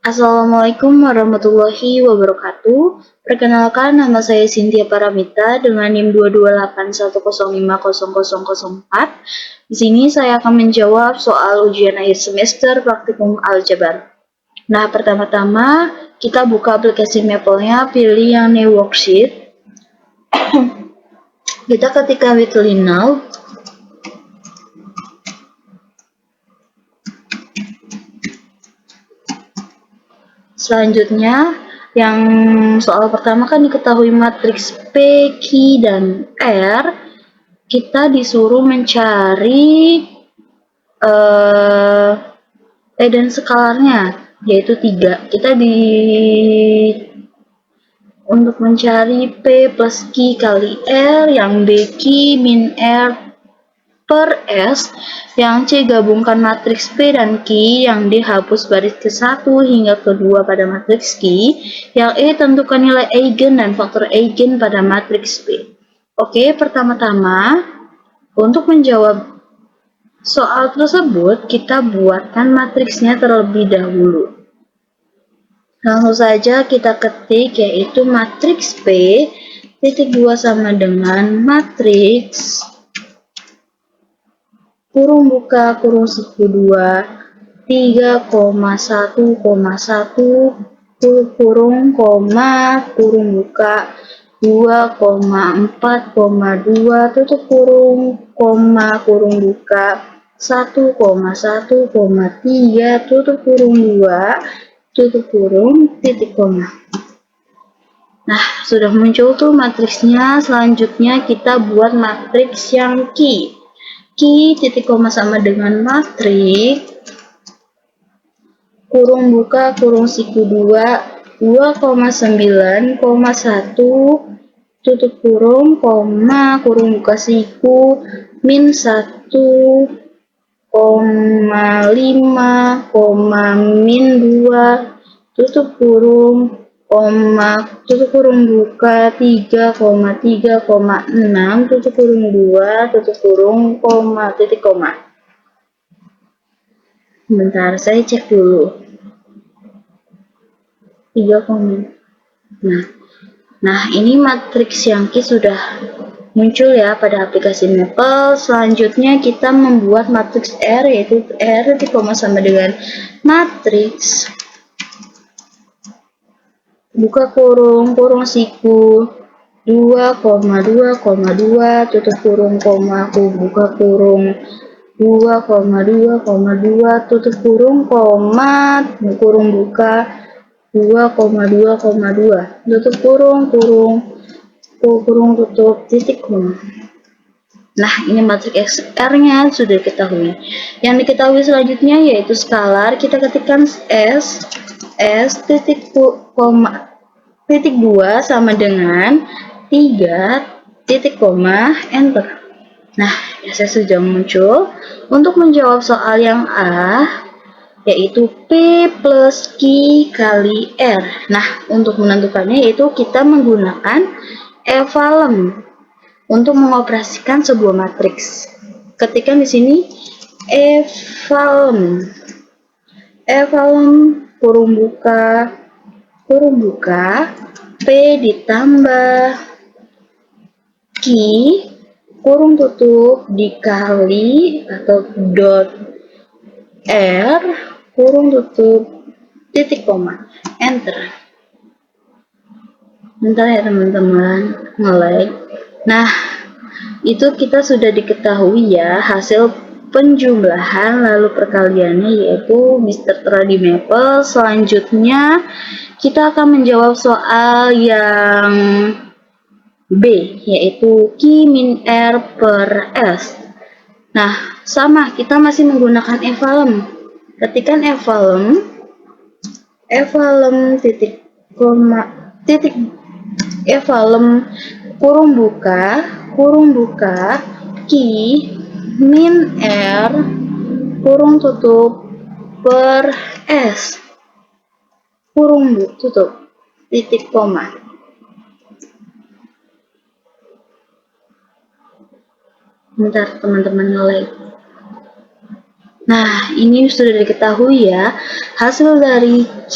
Assalamualaikum warahmatullahi wabarakatuh. Perkenalkan, nama saya Cynthia Paramita dengan NIM 22810500004. Di sini saya akan menjawab soal ujian akhir semester praktikum aljabar. Nah, pertama-tama kita buka aplikasi Maple-nya, pilih yang new worksheet. Kita ketikkan weekly now. Selanjutnya, yang soal pertama kan diketahui matriks P, Q, dan R. Kita disuruh mencari dan skalarnya, yaitu 3. Untuk mencari P plus Q kali R, yang B Q min R per S, yang C gabungkan matriks P dan Q, yang D hapus baris ke-1 hingga ke-2 pada matriks Q, yang E tentukan nilai eigen dan faktor eigen pada matriks P. Oke, pertama-tama untuk menjawab soal tersebut kita buatkan matriksnya terlebih dahulu. Langsung saja kita ketik, yaitu matriks P titik 2 sama dengan matriks kurung buka kurung siku 2 3,1,1 kurung koma kurung buka 2,4,2 tutup kurung koma kurung buka 1,1,3 tutup kurung 2 tutup kurung titik koma. Nah, sudah muncul tuh matriksnya. Selanjutnya kita buat matriks yang Q. Q titik koma sama dengan matriks kurung buka kurung siku 2 2,9,1 tutup kurung koma kurung buka siku min 1,5, min 2 tutup kurung tutup kurung buka 3,3,6 tutup kurung 2 tutup kurung titik koma. Bentar, saya cek dulu. 3, nah ini matriks yang Q sudah muncul ya pada aplikasi Maple. Selanjutnya kita membuat matriks R, yaitu R titik koma sama dengan matriks buka kurung siku 2,2,2 tutup kurung koma buka kurung 2,2,2 tutup kurung koma kurung buka 2,2,2 tutup kurung tutup titik koma. Nah, ini matriks R-nya sudah diketahui. Yang diketahui selanjutnya yaitu skalar. Kita ketikkan S titik 2 sama dengan 3 titik koma enter. Nah, saya sudah muncul. Untuk menjawab soal yang A, yaitu P plus Q kali R. Nah, untuk menentukannya yaitu kita menggunakan evalem untuk mengoperasikan sebuah matriks. Ketikkan di sini evalem kurung buka P ditambah Q kurung tutup dikali atau dot R kurung tutup titik koma enter. Bentar ya teman-teman, nge-like. Nah, itu kita sudah diketahui ya hasil penjumlahan lalu perkaliannya, yaitu Mr. Tradi Maple. Selanjutnya kita akan menjawab soal yang B, yaitu Q min R per S. Nah, sama, kita masih menggunakan evalem. Ketikkan evalem titik koma titik evalem kurung buka Q min R kurung tutup per S kurung tutup titik koma. Bentar teman-teman, nge-like. Nah, ini sudah diketahui ya, hasil dari Q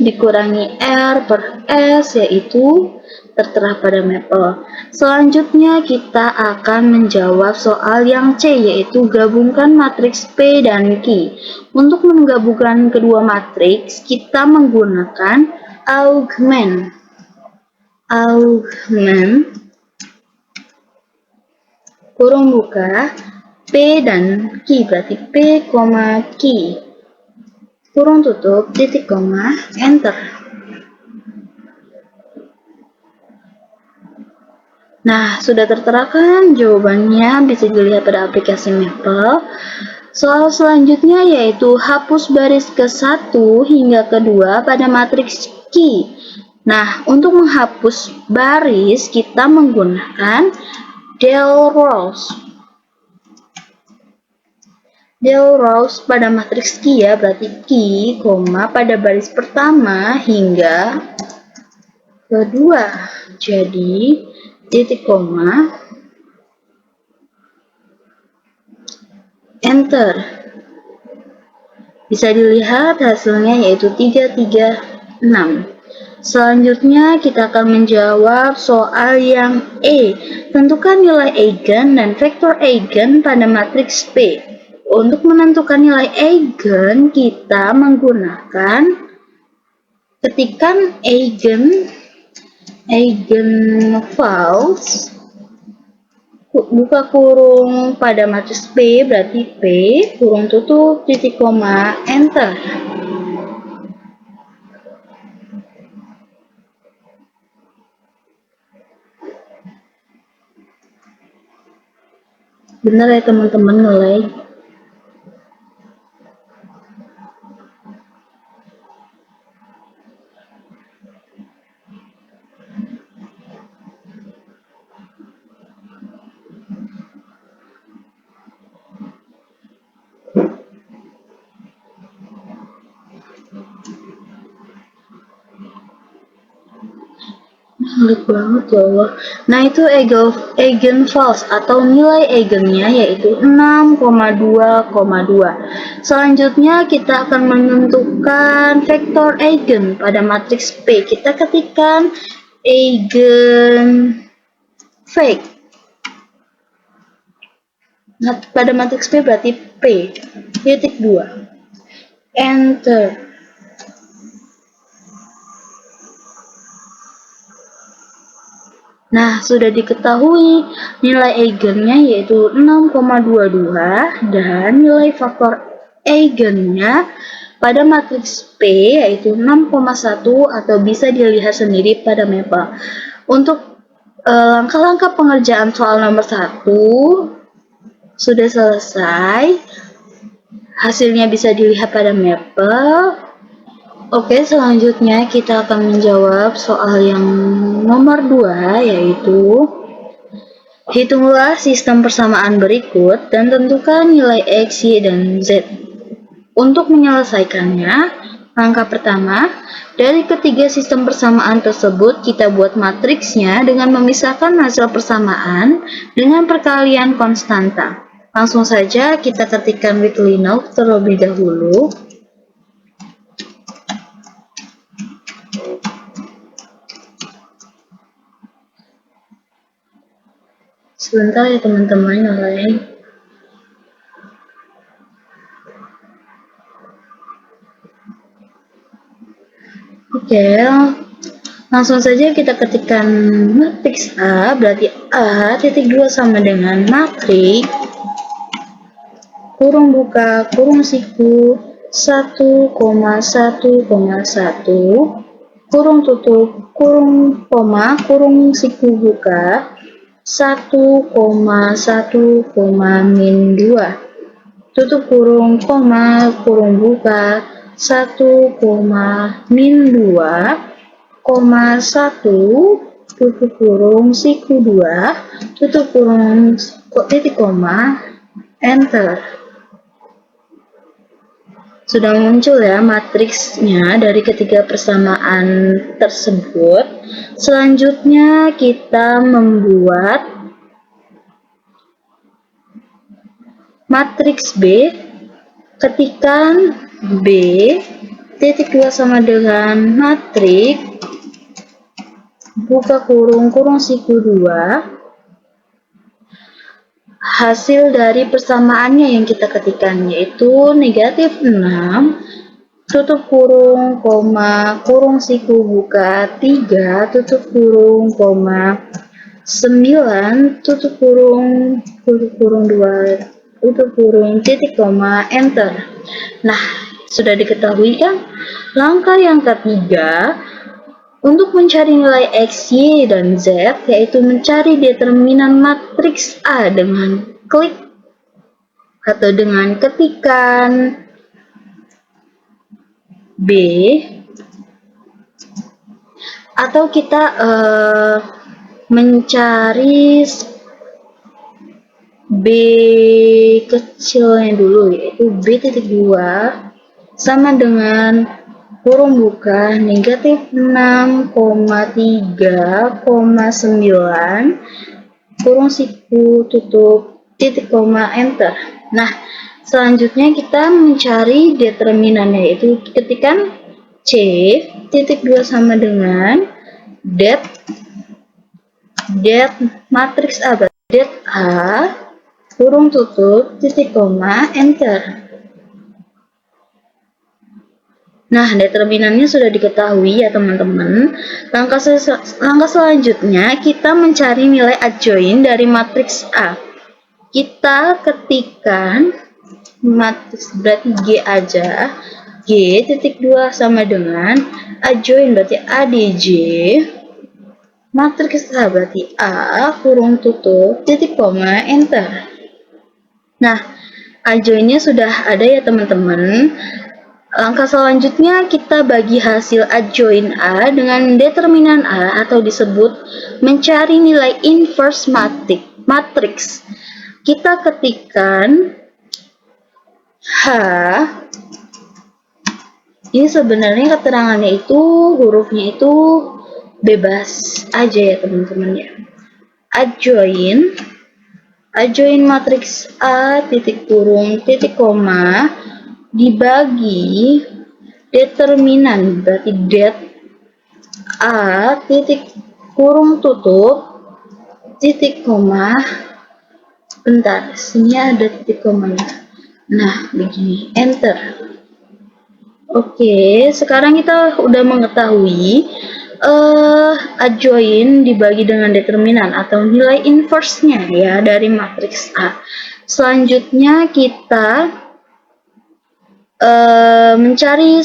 dikurangi R per S yaitu tertera pada mapel. Selanjutnya kita akan menjawab soal yang C, yaitu gabungkan matriks P dan Q. Untuk menggabungkan kedua matriks, kita menggunakan augment. Kurung buka, P dan Q, berarti P, Q. Kurung tutup, titik koma, enter. Nah, sudah tertera kan jawabannya, bisa dilihat pada aplikasi Maple. Soal selanjutnya yaitu hapus baris ke-1 hingga ke-2 pada matriks Q. Nah, untuk menghapus baris kita menggunakan del rows. Del rows pada matriks Q ya, berarti Q, pada baris pertama hingga kedua. Jadi, titik koma, enter. Bisa dilihat hasilnya yaitu 336. Selanjutnya kita akan menjawab soal yang E. Tentukan nilai eigen dan vektor eigen pada matriks P. Untuk menentukan nilai eigen kita menggunakan ketikan eigenvalue buka kurung pada matriks P, berarti P, kurung tutup, titik koma, enter. Benar ya teman-teman nilai. Sulit banget ya Allah. Nah, itu eigenvalue atau nilai eigennya yaitu 6,2,2. Selanjutnya kita akan menentukan vektor eigen pada matriks P. Kita ketikkan eigenvec. Nah, pada matriks P berarti P titik 2. Enter. Nah, sudah diketahui nilai eigennya yaitu 6,22 dan nilai faktor eigennya pada matriks P yaitu 6,1 atau bisa dilihat sendiri pada mapel. Untuk langkah-langkah pengerjaan soal nomor 1 sudah selesai. Hasilnya bisa dilihat pada mapel. Oke, selanjutnya kita akan menjawab soal yang nomor 2, yaitu hitunglah sistem persamaan berikut dan tentukan nilai X, Y, dan Z. Untuk menyelesaikannya, langkah pertama, dari ketiga sistem persamaan tersebut kita buat matriksnya dengan memisahkan hasil persamaan dengan perkalian konstanta. Langsung saja kita ketikkan weekly note terlebih dahulu. Sebentar ya teman-teman, nyalain. Oke, langsung saja kita ketikkan matriks A, berarti A titik 2 sama dengan matriks kurung buka kurung siku 1,1,1 kurung tutup kurung koma kurung siku buka 1,1, min 2 tutup kurung koma kurung buka 1, min 2, 1 tutup kurung siku 2 tutup kurung titik koma, enter. Sudah muncul ya matriksnya dari ketiga persamaan tersebut. Selanjutnya kita membuat matriks B Ketikan B titik 2 sama dengan matriks buka kurung kurung siku 2. Hasil dari persamaannya yang kita ketikkan yaitu negatif 6 tutup kurung, koma, kurung siku buka 3, tutup kurung, koma, 9, tutup kurung 2, tutup kurung, titik koma, enter. Nah, sudah diketahui kan? Langkah yang ketiga, untuk mencari nilai X, Y, dan Z, yaitu mencari determinan matriks A dengan klik atau dengan ketikan B, atau kita mencari B kecilnya dulu, yaitu B titik 2 sama dengan kurung buka negatif 6,3,9 kurung siku tutup titik koma enter. Nah, selanjutnya kita mencari determinannya, yaitu ketikan C titik 2 sama dengan det matriks A, det A kurung tutup titik koma enter. Nah, determinannya sudah diketahui ya teman-teman. Langkah selanjutnya kita mencari nilai adjoin dari matriks A. Kita ketikkan matriks berarti G aja. G titik 2 sama dengan adjoin berarti ADJ. Matriks A berarti A kurung tutup titik koma enter. Nah, adjoinnya sudah ada ya teman-teman. Langkah selanjutnya kita bagi hasil adjoin A dengan determinan A atau disebut mencari nilai inverse matriks. Kita ketikkan H. Ini sebenarnya keterangannya itu hurufnya itu bebas aja ya teman-teman ya. Adjoin matriks A titik kurung titik koma dibagi determinan berarti det A titik kurung tutup titik koma, bentar, sini ada titik komanya. Nah, begini, enter. Oke, sekarang kita udah mengetahui adjoin dibagi dengan determinan atau nilai inverse-nya ya dari matriks A. Selanjutnya kita mencari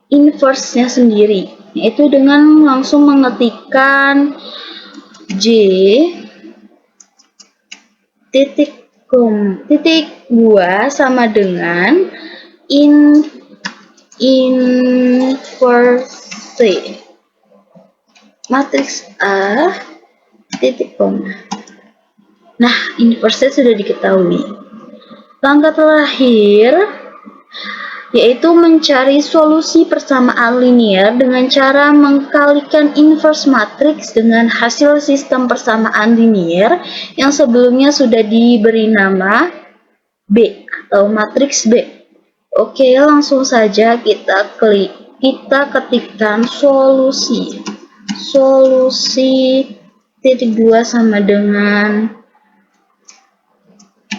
inverse-nya sendiri, yaitu dengan langsung mengetikkan J titik 2 sama dengan inverse matriks A titik koma. Nah, inverse sudah diketahui. Langkah terakhir yaitu mencari solusi persamaan linear dengan cara mengkalikan inverse matriks dengan hasil sistem persamaan linear yang sebelumnya sudah diberi nama B atau matriks B. Oke, langsung saja kita ketikkan solusi titik 2 sama dengan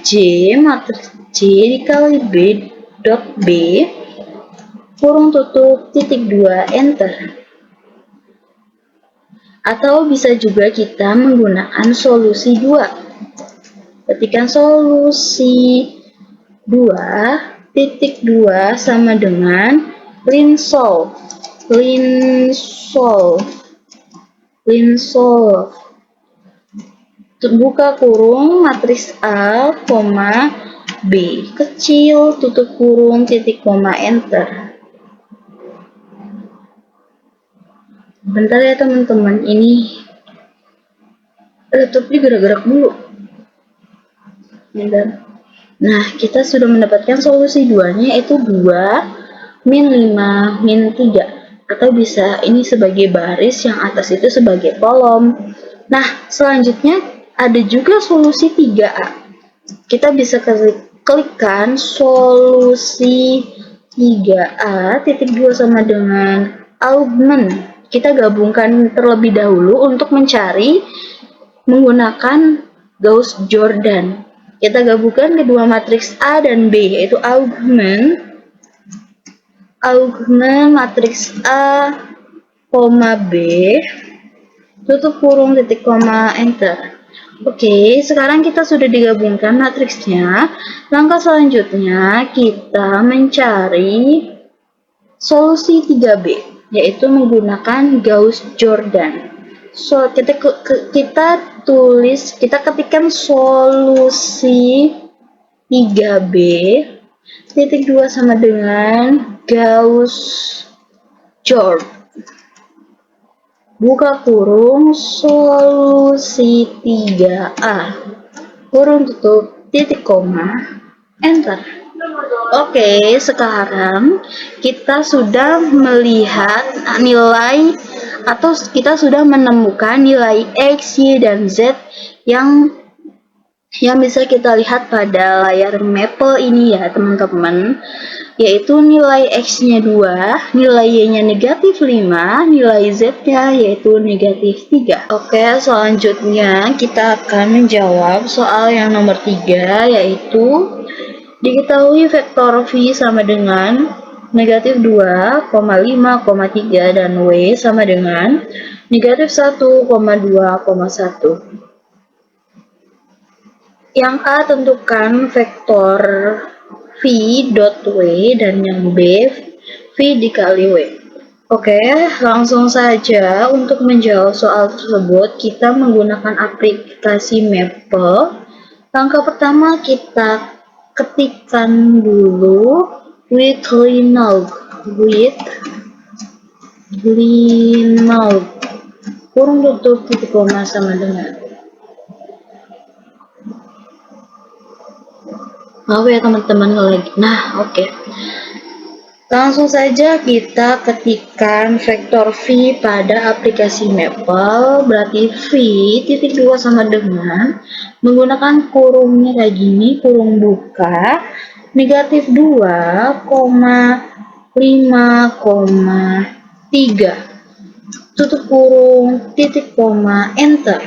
J matriks J dikali B dot B kurung tutup titik 2 enter. Atau bisa juga kita menggunakan solusi 2. Ketikkan solusi 2 titik 2 sama dengan lin solve buka kurung matriks A, B kecil, tutup kurung, titik koma, enter. Bentar ya teman-teman, ini laptopnya gerak-gerak dulu. Bentar. Nah, kita sudah mendapatkan solusi 2-nya yaitu 2 min 5 min 3. Atau bisa ini sebagai baris, yang atas itu sebagai kolom. Nah, selanjutnya ada juga solusi 3A. Kita bisa klikkan solusi 3A titik 2 sama dengan augment. Kita gabungkan terlebih dahulu untuk mencari menggunakan Gauss-Jordan. Kita gabungkan kedua matriks A dan B, yaitu augment matriks A, B, tutup kurung titik koma enter. Oke, sekarang kita sudah digabungkan matriksnya. Langkah selanjutnya kita mencari solusi 3B, yaitu menggunakan Gauss-Jordan. So, kita ketikkan solusi 3B titik 2 sama dengan Gauss-Jordan. Buka kurung solusi 3A, kurung tutup titik koma enter. Oke, sekarang kita sudah melihat nilai atau kita sudah menemukan nilai X, Y, dan Z yang bisa kita lihat pada layar Maple ini ya teman-teman, yaitu nilai X-nya 2, nilai Y-nya negatif 5, nilai Z-nya yaitu negatif 3. Oke, selanjutnya kita akan menjawab soal yang nomor 3, yaitu diketahui vektor V sama dengan negatif 2, 5, 3, dan W sama dengan negatif 1, 2, 1. Yang A tentukan vektor V dot W dan yang B V dikali W. Oke, langsung saja untuk menjawab soal tersebut kita menggunakan aplikasi Maple. Langkah pertama kita ketikkan dulu with Linode, kurung tutup titik koma sama dengan. Maaf ya teman-teman lagi. Nah, oke. Langsung saja kita ketikkan vektor V pada aplikasi Maple, berarti V titik 2 sama dengan menggunakan kurungnya kayak gini, kurung buka, negatif 2, 5, 3, tutup kurung, titik koma, enter.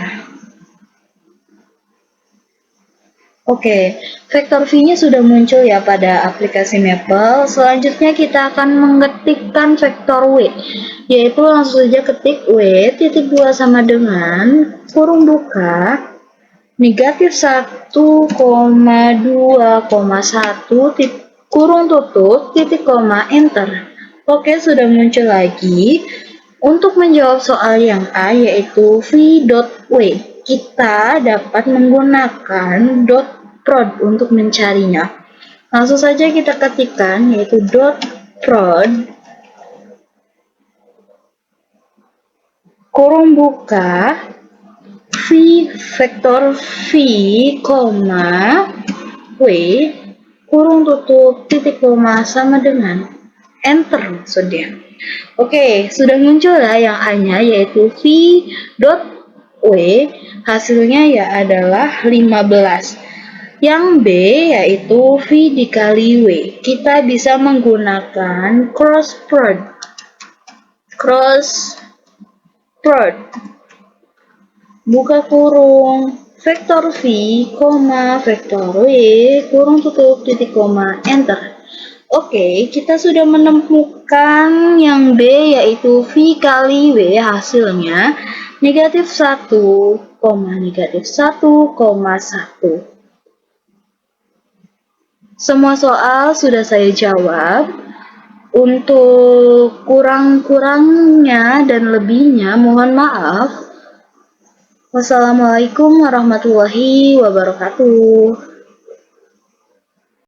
Oke, vektor V-nya sudah muncul ya pada aplikasi Maple. Selanjutnya kita akan mengetikkan vektor W, yaitu langsung saja ketik W titik 2 sama dengan kurung buka, negatif 1, 2, 1, kurung tutup, titik koma, enter. Oke, sudah muncul lagi. Untuk menjawab soal yang A, yaitu V dot W, kita dapat menggunakan dot prod untuk mencarinya. Langsung saja kita ketikkan, yaitu dot prod, kurung buka, V vektor V, W, kurung tutup, titik koma, sama dengan enter maksudnya. Oke, sudah muncul ya yang A-nya, yaitu V dot W, hasilnya ya adalah 15. Yang B yaitu V dikali W. Kita bisa menggunakan cross prod. Buka kurung, vektor V, vektor W, kurung tutup, titik koma, enter. Oke, kita sudah menemukan yang B yaitu V kali W, hasilnya negatif 1, negatif 1,1. Semua soal sudah saya jawab. Untuk kurang-kurangnya dan lebihnya mohon maaf. Wassalamualaikum warahmatullahi wabarakatuh.